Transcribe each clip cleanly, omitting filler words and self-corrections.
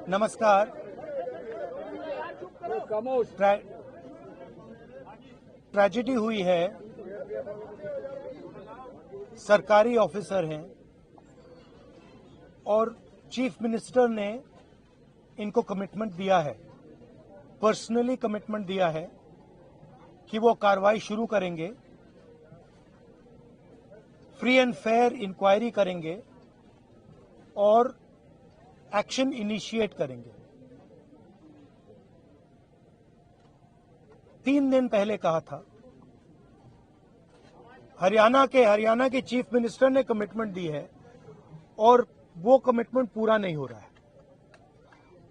नमस्कार। ट्रेजेडी हुई है, सरकारी ऑफिसर हैं और चीफ मिनिस्टर ने इनको कमिटमेंट दिया है, पर्सनली कमिटमेंट दिया है कि वो कार्रवाई शुरू करेंगे, फ्री एंड फेयर इंक्वायरी करेंगे और एक्शन इनिशिएट करेंगे। 3 दिन पहले कहा था, हरियाणा के चीफ मिनिस्टर ने कमिटमेंट दी है और वो कमिटमेंट पूरा नहीं हो रहा है।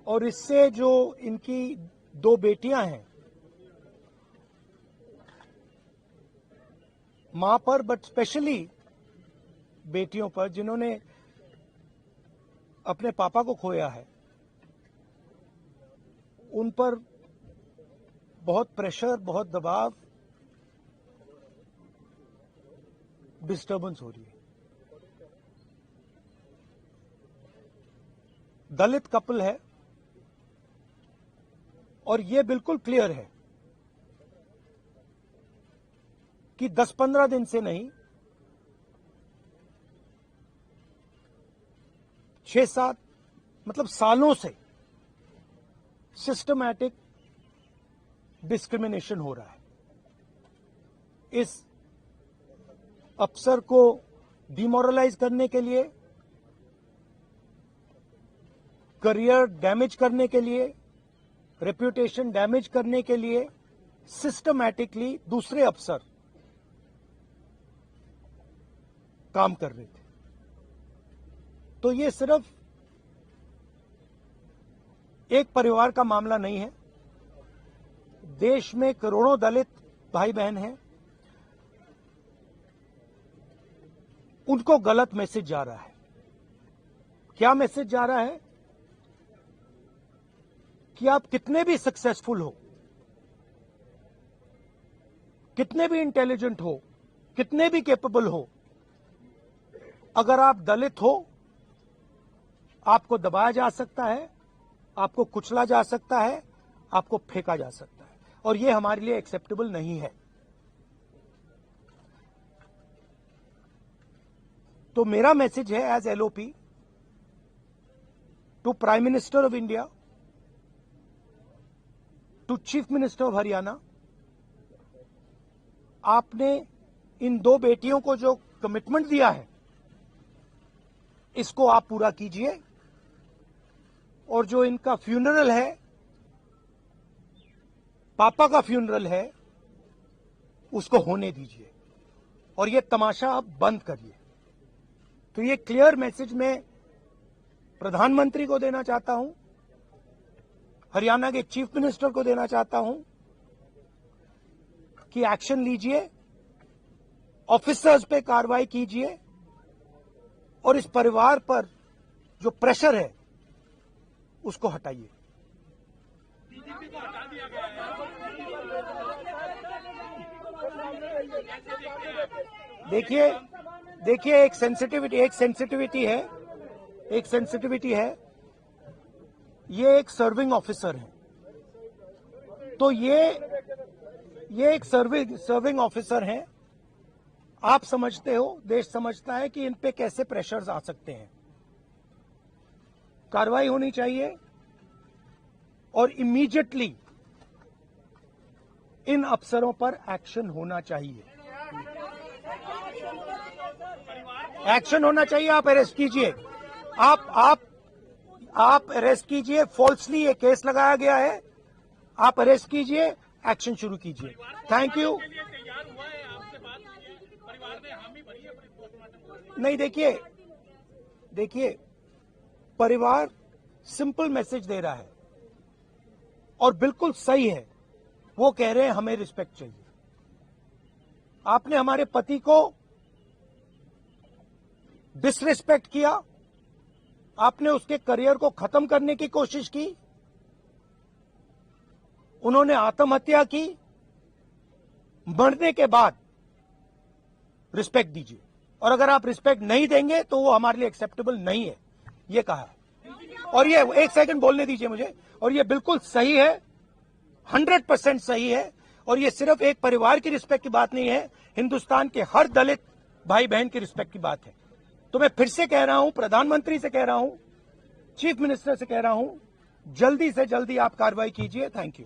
और इससे जो इनकी 2 बेटियां हैं, मां पर, बट स्पेशली बेटियों पर जिन्होंने अपने पापा को खोया है, उन पर बहुत प्रेशर, बहुत दबाव, डिस्टर्बेंस हो रही है। दलित कपल है और ये बिल्कुल क्लियर है कि 10-15 दिन से नहीं, 6-7 मतलब सालों से सिस्टमैटिक डिस्क्रिमिनेशन हो रहा है। इस अफसर को डिमोरलाइज करने के लिए, करियर डैमेज करने के लिए, रेप्यूटेशन डैमेज करने के लिए सिस्टमैटिकली दूसरे अफसर काम कर रहे थे। तो ये सिर्फ एक परिवार का मामला नहीं है, देश में करोड़ों दलित भाई बहन हैं, उनको गलत मैसेज जा रहा है। क्या मैसेज जा रहा है? कि आप कितने भी सक्सेसफुल हो, कितने भी इंटेलिजेंट हो, कितने भी कैपेबल हो, अगर आप दलित हो, आपको दबाया जा सकता है, आपको कुचला जा सकता है, आपको फेंका जा सकता है, और यह हमारे लिए एक्सेप्टेबल नहीं है। तो मेरा मैसेज है as LOP to prime minister of India, to chief minister of Haryana, आपने इन 2 बेटियों को जो कमिटमेंट दिया है, इसको आप पूरा कीजिए, और जो इनका फ्यूनरल है, पापा का फ्यूनरल है, उसको होने दीजिए और ये तमाशा आप बंद करिए। तो ये क्लियर मैसेज मैं प्रधानमंत्री को देना चाहता हूं, हरियाणा के चीफ मिनिस्टर को देना चाहता हूं कि एक्शन लीजिए, ऑफिसर्स पे कार्रवाई कीजिए और इस परिवार पर जो प्रेशर है उसको हटाइए। देखिए एक सेंसिटिविटी है, ये एक सर्विंग ऑफिसर है, तो ये एक सर्विंग ऑफिसर है। आप समझते हो, देश समझता है कि इन पे कैसे प्रेशर्स आ सकते हैं। कार्रवाई होनी चाहिए और इमीडिएटली इन अफसरों पर एक्शन होना चाहिए। एक्शन होना चाहिए। आप अरेस्ट कीजिए, आप अरेस्ट कीजिए। फॉल्सली ये केस लगाया गया है, आप अरेस्ट कीजिए, एक्शन शुरू कीजिए। Thank you. नहीं, देखिए परिवार सिंपल मैसेज दे रहा है और बिल्कुल सही है। वो कह रहे हैं हमें रिस्पेक्ट चाहिए। आपने हमारे पति को डिसरिस्पेक्ट किया, आपने उसके करियर को खत्म करने की कोशिश की, उन्होंने आत्महत्या की। मरने के बाद रिस्पेक्ट दीजिए, और अगर आप रिस्पेक्ट नहीं देंगे तो वो हमारे लिए एक्सेप्टेबल नहीं है, ये कहा है। और ये 1 सेकंड बोलने दीजिए मुझे, और ये बिल्कुल सही है, 100% सही है, और ये सिर्फ एक परिवार की रिस्पेक्ट की बात नहीं है, हिंदुस्तान के हर दलित भाई बहन की रिस्पेक्ट की बात है। तो मैं फिर से कह रहा हूं, प्रधानमंत्री से कह रहा हूं, चीफ मिनिस्टर से कह रहा हूं, जल्दी से जल्दी आप कार्रवाई कीजिए। Thank you.